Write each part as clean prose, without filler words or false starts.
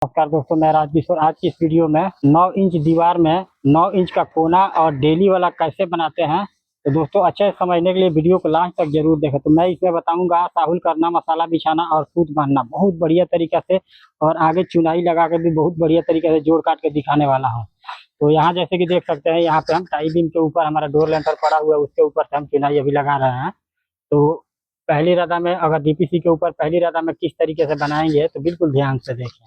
नमस्कार दोस्तों, मैं राजकिशोर। आज की इस वीडियो में 9 इंच दीवार में 9 इंच का कोना और डेली वाला कैसे बनाते हैं, तो दोस्तों अच्छे से समझने के लिए वीडियो को लास्ट तक जरूर देखें। तो मैं इसमें बताऊंगा साहुल करना, मसाला बिछाना और सूत बांधना बहुत बढ़िया तरीका से, और आगे चुनाई लगा कर भी बहुत बढ़िया तरीके से जोड़ काट के दिखाने वाला हूँ। तो यहाँ जैसे कि देख सकते हैं, यहाँ पे हम टाई बीम के ऊपर हमारा डोर लेंटर पड़ा हुआ है, उसके ऊपर से हम चुनाई अभी लगा रहे हैं। तो पहली रदा में अगर डीपीसी के ऊपर पहली रदा में किस तरीके से बनाएंगे तो बिल्कुल ध्यान से देखें।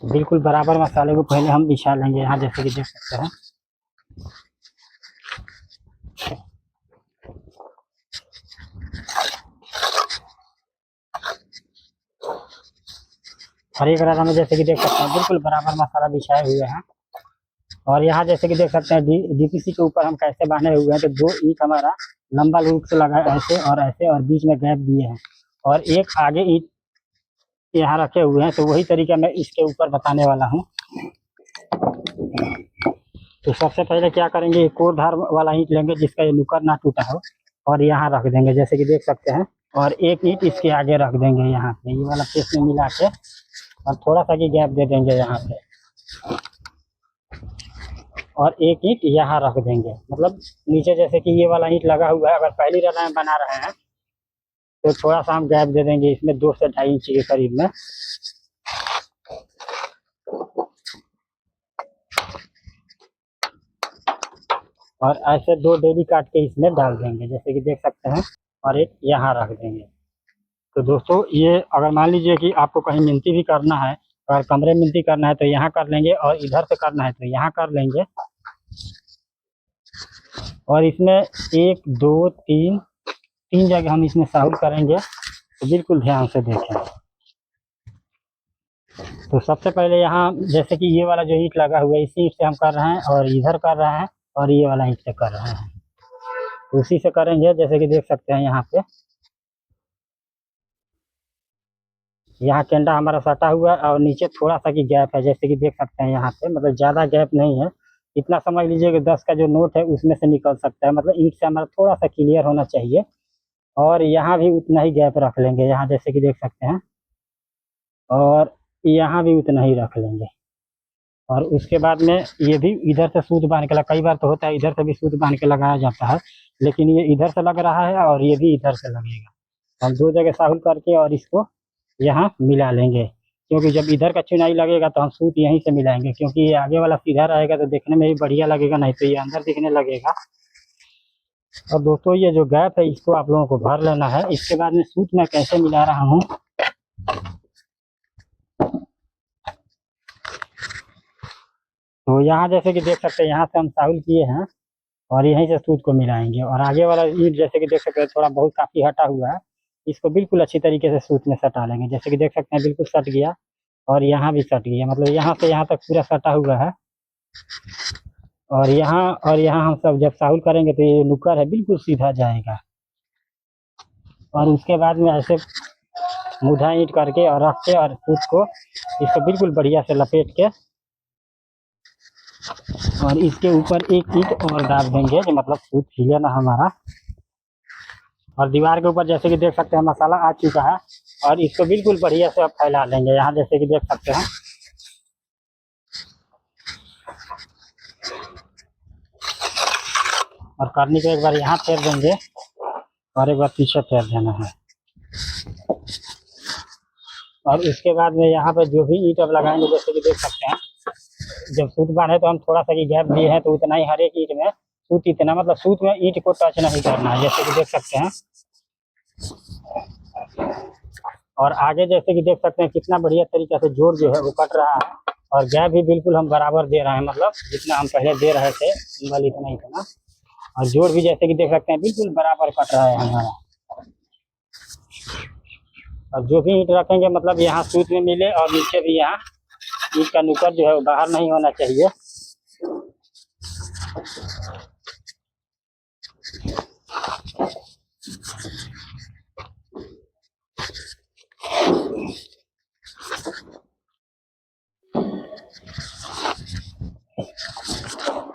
बिल्कुल बराबर मसाले को पहले हम बिछा लेंगे। यहाँ जैसे कि देख सकते हैं, हर एक रदा में जैसे कि देख सकते हैं बिल्कुल बराबर मसाला बिछाए हुए हैं। और यहाँ जैसे कि देख सकते हैं डीपीसी के ऊपर हम कैसे बांधे हुए हैं। तो 2 ईंट हमारा लंबा रूप से लगा ऐसे और बीच में गैप दिए हैं, और एक आगे ईंट यहाँ रखे हुए हैं। तो वही तरीका मैं इसके ऊपर बताने वाला हूँ। तो सबसे पहले क्या करेंगे, एक और धार वाला ईंट लेंगे जिसका ये नुकर ना टूटा हो, और यहाँ रख देंगे जैसे कि देख सकते हैं। और एक ईंट इसके आगे रख देंगे यहाँ पे, ये वाला पेस्ट में मिला के, और थोड़ा सा की गैप दे देंगे यहाँ पे, और एक ईंट यहाँ रख देंगे। मतलब नीचे जैसे कि ये वाला ईंट लगा हुआ है, अगर पहली रदा में बना रहे हैं तो थोड़ा सा हम गैप दे देंगे इसमें 2 से 2.5 इंच के करीब में। और ऐसे 2 डेली काट के इसमें डाल देंगे जैसे कि देख सकते हैं, और एक यहाँ रख देंगे। तो दोस्तों ये अगर मान लीजिए कि आपको कहीं मिनती भी करना है, अगर कमरे में मिनती करना है तो यहाँ कर लेंगे, और इधर से करना है तो यहाँ कर लेंगे। और इसमें 1 2 3 जगह हम इसमें साहुल करेंगे, तो बिल्कुल ध्यान से देखें। तो सबसे पहले यहाँ जैसे कि ये वाला जो ईंट लगा हुआ है इसी ईंट से हम कर रहे हैं, और इधर कर रहे हैं, और ये वाला ईंट से कर रहे हैं। तो उसी से करेंगे जैसे कि देख सकते हैं। यहाँ पे यहाँ केंडा हमारा सटा हुआ है, और नीचे थोड़ा सा की गैप है जैसे कि देख सकते हैं। यहाँ पे मतलब ज़्यादा गैप नहीं है, इतना समझ लीजिए कि 10 का जो नोट है उसमें से निकल सकता है। मतलब ईंट से हमारा थोड़ा सा क्लियर होना चाहिए। और यहाँ भी उतना ही गैप रख लेंगे, यहाँ जैसे कि देख सकते हैं, और यहाँ भी उतना ही रख लेंगे। और उसके बाद में ये भी इधर से सूत बांध के कई बार तो होता है इधर से भी सूत बांध के लगाया जाता है, लेकिन ये इधर से लग रहा है और ये भी इधर से लगेगा। हम 2 जगह साहुल करके और इसको यहाँ मिला लेंगे, क्योंकि जब इधर का चुनाई लगेगा तो हम सूत यहीं से मिलाएंगे, क्योंकि ये आगे वाला सीधा रहेगा तो देखने में भी बढ़िया लगेगा, नहीं तो ये अंदर दिखने लगेगा। और दोस्तों ये जो गैप है इसको आप लोगों को भर लेना है। इसके बाद में सूत मैं कैसे मिला रहा हूँ, तो यहाँ जैसे कि देख सकते हैं, यहाँ से हम साहुल किए हैं और यहीं से सूत को मिलाएंगे। और आगे वाला ईंट जैसे कि देख सकते हैं थोड़ा बहुत काफ़ी हटा हुआ है, इसको बिल्कुल अच्छी तरीके से सूत में सटा लेंगे। जैसे कि देख सकते हैं बिल्कुल सट गया, और यहाँ भी सट गया, मतलब यहाँ से यहाँ तक पूरा सटा हुआ है। और यहाँ हम सब जब साहुल करेंगे तो ये नुकर है बिल्कुल सीधा जाएगा। और उसके बाद में ऐसे मुधा ईंट करके और रख के और सूत को इसको बिल्कुल बढ़िया से लपेट के, और इसके ऊपर एक ईंट और डाल देंगे जो मतलब सूत हिले ना हमारा। और दीवार के ऊपर जैसे कि देख सकते हैं मसाला आ चुका है, और इसको बिल्कुल बढ़िया से अब फैला लेंगे। यहाँ जैसे कि देख सकते हैं, और करने के एक बार यहाँ फेर देंगे और एक बार पीछे फेर देना है। और उसके बाद में यहाँ पे जो भी ईंट अब लगाएंगे जैसे कि देख सकते हैं, जब सूत बांधे तो हम थोड़ा सा की गैप दिए हैं, तो उतना ही हर एक ईंट में सूत इतना, मतलब सूत में ईंट को टच नहीं करना है जैसे कि देख सकते हैं। और आगे जैसे कि देख सकते हैं कितना बढ़िया तरीके से जोड़ जो है वो कट रहा है, और गैप भी बिल्कुल हम बराबर दे रहे हैं, मतलब जितना हम पहले दे रहे थे सिंगल इतना। और जोड़ भी जैसे कि देख सकते हैं बिल्कुल बराबर कट रहा है हमारा। और जो भी ईंट रखेंगे मतलब यहाँ सूत में मिले, और नीचे भी यहाँ ईंट का नुकर जो है वो बाहर नहीं होना चाहिए।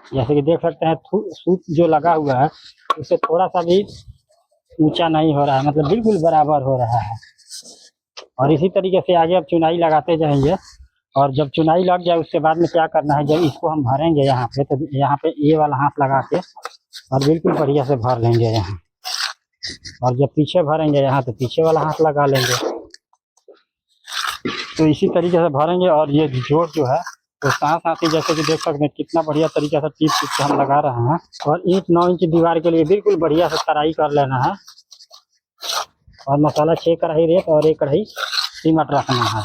जैसे कि देख सकते हैं सूत जो लगा हुआ है उससे थोड़ा सा भी ऊंचा नहीं हो रहा है, मतलब बिल्कुल बराबर हो रहा है। और इसी तरीके से आगे अब चुनाई लगाते जाएंगे। और जब चुनाई लग जाए उसके बाद में क्या करना है, जब इसको हम भरेंगे यहाँ पे, तो यहाँ पे ये वाला हाथ लगा के और बिल्कुल बढ़िया से भर लेंगे यहाँ। और जब पीछे भरेंगे यहाँ तो पीछे वाला हाथ लगा लेंगे। तो इसी तरीके से भरेंगे। और ये जोड़ जो है तो साथ साथ ही जैसे कि देख सकते हैं कितना बढ़िया तरीके से टिप टिप से हम लगा रहे हैं। और 8-9 इंच दीवार के लिए बिल्कुल बढ़िया से तराई कर लेना है। और मसाला 6 कढ़ाई रेत और 1 कढ़ाई सीमट रखना है।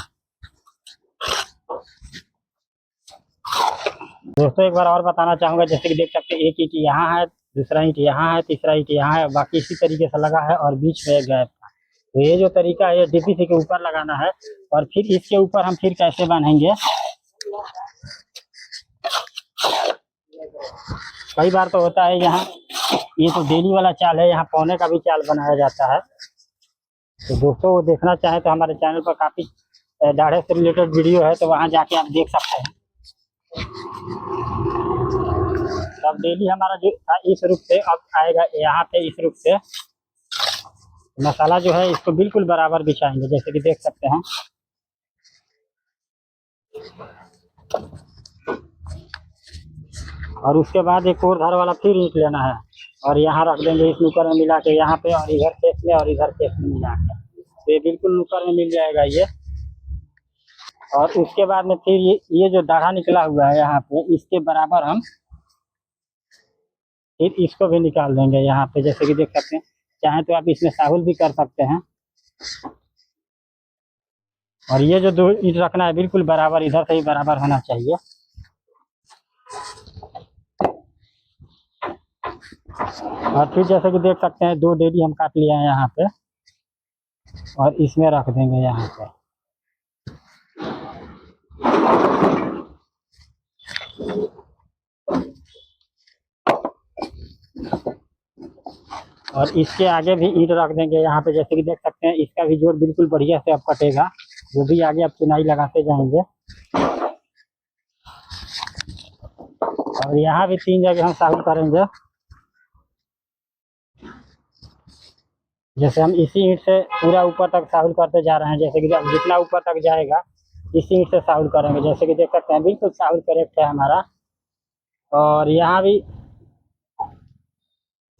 दोस्तों एक बार और बताना चाहूँगा, जैसे कि देख सकते हैं एक ईंट यहाँ है, दूसरा ईंट यहाँ है, तीसरा ईंट यहाँ है, बाकी इसी तरीके से लगा है और बीच में एक गैप है। तो ये जो तरीका है ये डीपीसी के ऊपर लगाना है। और फिर इसके ऊपर हम फिर कैसे बांधेंगे, कई बार तो होता है यहाँ, ये तो डेली वाला चाल है, यहाँ पौने का भी चाल बनाया जाता है। तो दोस्तों वो देखना चाहे तो हमारे चैनल पर काफ़ी दाढ़े से रिलेटेड वीडियो है, तो वहाँ जाके आप देख सकते हैं। अब डेली हमारा जो था इस रूप से अब आएगा यहाँ पे, इस रूप से मसाला जो है इसको बिल्कुल बराबर बिछाएंगे, जैसे कि देख सकते हैं। और उसके बाद एक और धार वाला फिर ईंट लेना है और यहाँ रख देंगे इस नुकर में मिला के यहाँ पे, और इधर केस में और इधर केस में मिला के, तो ये बिल्कुल नुकर में मिल जाएगा ये। और उसके बाद में फिर ये जो दाढ़ा निकला हुआ है यहाँ पे, इसके बराबर हम फिर इसको भी निकाल देंगे यहाँ पे, जैसे कि देख सकते हैं। चाहे तो आप इसमें साहुल भी कर सकते हैं। और ये जो 2 ईंट रखना है बिल्कुल बराबर, इधर से ही बराबर होना चाहिए। और फिर जैसे कि देख सकते हैं 2 डेली हम काट लिए हैं यहाँ पे और इसमें रख देंगे यहाँ पे। और इसके आगे भी ईंट रख देंगे यहाँ पे, जैसे कि देख सकते हैं। इसका भी जोड़ बिल्कुल बढ़िया से अब कटेगा, जो भी आगे अब चुनाई लगाते जाएंगे। और यहाँ भी 3 जगह हम साहुल करेंगे। जैसे हम इसी ईंट से पूरा ऊपर तक साहुल करते जा रहे हैं, जैसे कि जितना ऊपर तक जाएगा इसी ईंट से साहुल करेंगे, जैसे कि देख सकते हैं। बिल्कुल साहुल करेक्ट है हमारा। और यहाँ भी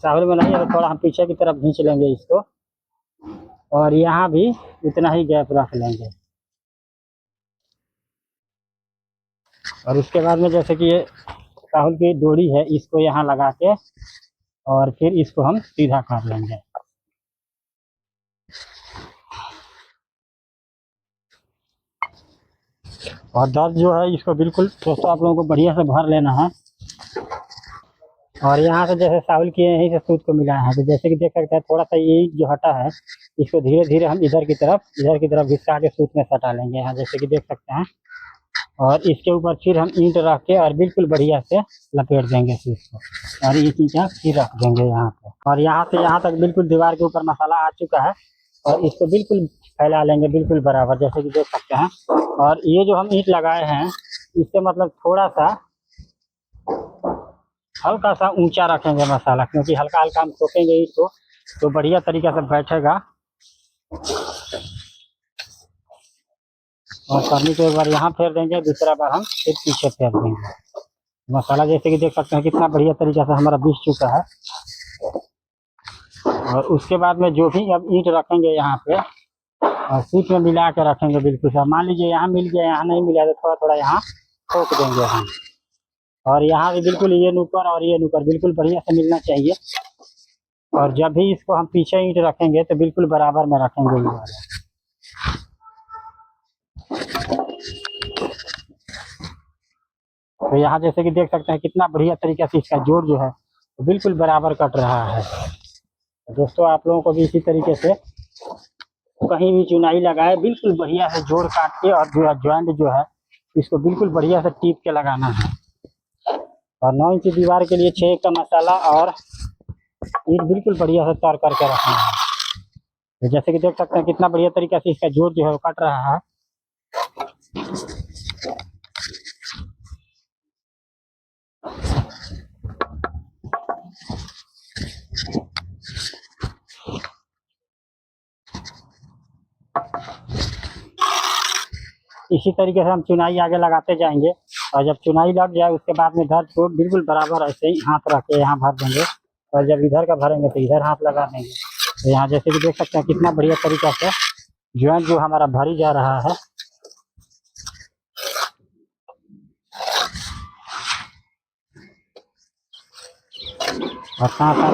साहुल में नहीं है तो थोड़ा हम पीछे की तरफ खींच लेंगे इसको, और यहाँ भी इतना ही गैप रख लेंगे। और उसके बाद में जैसे कि ये साहुल की डोरी है, इसको यहाँ लगा के और फिर इसको हम सीधा कर लेंगे। और दर्द जो है इसको बिल्कुल दोस्तों आप लोगों को बढ़िया से भर लेना है। और यहाँ से जैसे साहुल किए यहीं से सूत को मिलाए हैं, तो जैसे कि देख सकते हैं थोड़ा सा ये जो हटा है इसको धीरे धीरे हम इधर की तरफ घिसका के सूत में सटा लेंगे यहाँ, जैसे कि देख सकते हैं। और इसके ऊपर फिर हम ईंट रख के और बिल्कुल बढ़िया से लपेट देंगे सूत को, और ये चीज़ें फिर रख देंगे यहाँ पे। और यहाँ से यहाँ तक बिल्कुल दीवार के ऊपर मसाला आ चुका है, और इसको बिल्कुल फैला लेंगे बिल्कुल बराबर, जैसे कि देख सकते हैं। और ये जो हम ईंट लगाए हैं इससे मतलब थोड़ा सा हल्का सा ऊंचा रखेंगे मसाला, क्योंकि हल्का हल्का हम ठोकेंगे ईंट को तो बढ़िया तरीके से बैठेगा। और करनी को एक बार यहाँ फेर देंगे, दूसरा बार हम फिर पीछे फेर देंगे। मसाला जैसे कि देख सकते हैं कितना बढ़िया तरीके से हमारा बिछ चुका है। और उसके बाद में जो भी अब ईंट रखेंगे यहाँ पे और सूत में मिला के रखेंगे बिल्कुल सा। मान लीजिए यहाँ मिल गया, यहाँ नहीं मिला तो थोड़ा थोड़ा यहाँ ठोक देंगे हम। और यहाँ भी बिल्कुल ये नुकर और ये नुकर बिल्कुल बढ़िया से मिलना चाहिए। और जब भी इसको हम पीछे ईंट रखेंगे तो बिल्कुल बराबर में रखेंगे ये वाला। तो यहाँ जैसे कि देख सकते हैं कितना बढ़िया तरीके से इसका जोड़ जो है तो बिल्कुल बराबर कट रहा है। तो दोस्तों आप लोगों को भी इसी तरीके से कहीं भी चुनाई लगाए बिल्कुल बढ़िया से जोड़ काट के, और जो ज्वाइंट जो है इसको बिल्कुल बढ़िया से टीप के लगाना है। और 9 इंच दीवार के लिए 6 का मसाला और ईंट बिल्कुल बढ़िया से तैयार करके रखना है। तो जैसे कि देख सकते हैं कितना बढ़िया तरीके से इसका जोड़ जो है वो कट रहा है। इसी तरीके से हम चुनाई आगे लगाते जाएंगे और जब चुनाई लग जाए उसके बाद में इधर को बिल्कुल बराबर ऐसे ही हाथ रख के यहाँ भर देंगे और जब इधर का भरेंगे तो इधर हाथ लगा देंगे। तो यहाँ जैसे कि देख सकते हैं कितना बढ़िया तरीका से ज्वाइंट जो हमारा भरी जा रहा है। और साथ साथ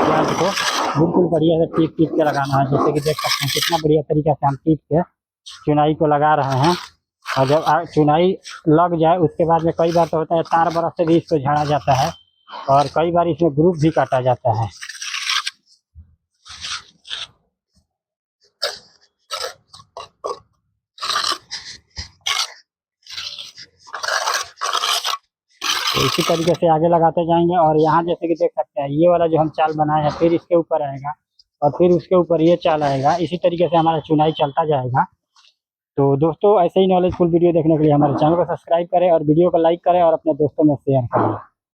ज्वाइंट को बिल्कुल बढ़िया से टीप टीप के लगाना है। जैसे कि देख सकते हैं कितना बढ़िया तरीका से हम टीप के चुनाई को लगा रहे हैं। और जब चुनाई लग जाए उसके बाद में कई बार तो होता है तार ब्रश से भी इसको झाड़ा जाता है और कई बार इसमें ग्रुप भी काटा जाता है। तो इसी तरीके से आगे लगाते जाएंगे। और यहाँ जैसे कि देख सकते हैं ये वाला जो हम चाल बनाए हैं फिर इसके ऊपर आएगा और फिर उसके ऊपर ये चाल आएगा। इसी तरीके से हमारा चुनाई चलता जाएगा। तो दोस्तों ऐसे ही नॉलेजफुल वीडियो देखने के लिए हमारे चैनल को सब्सक्राइब करें और वीडियो को लाइक करें और अपने दोस्तों में शेयर करें।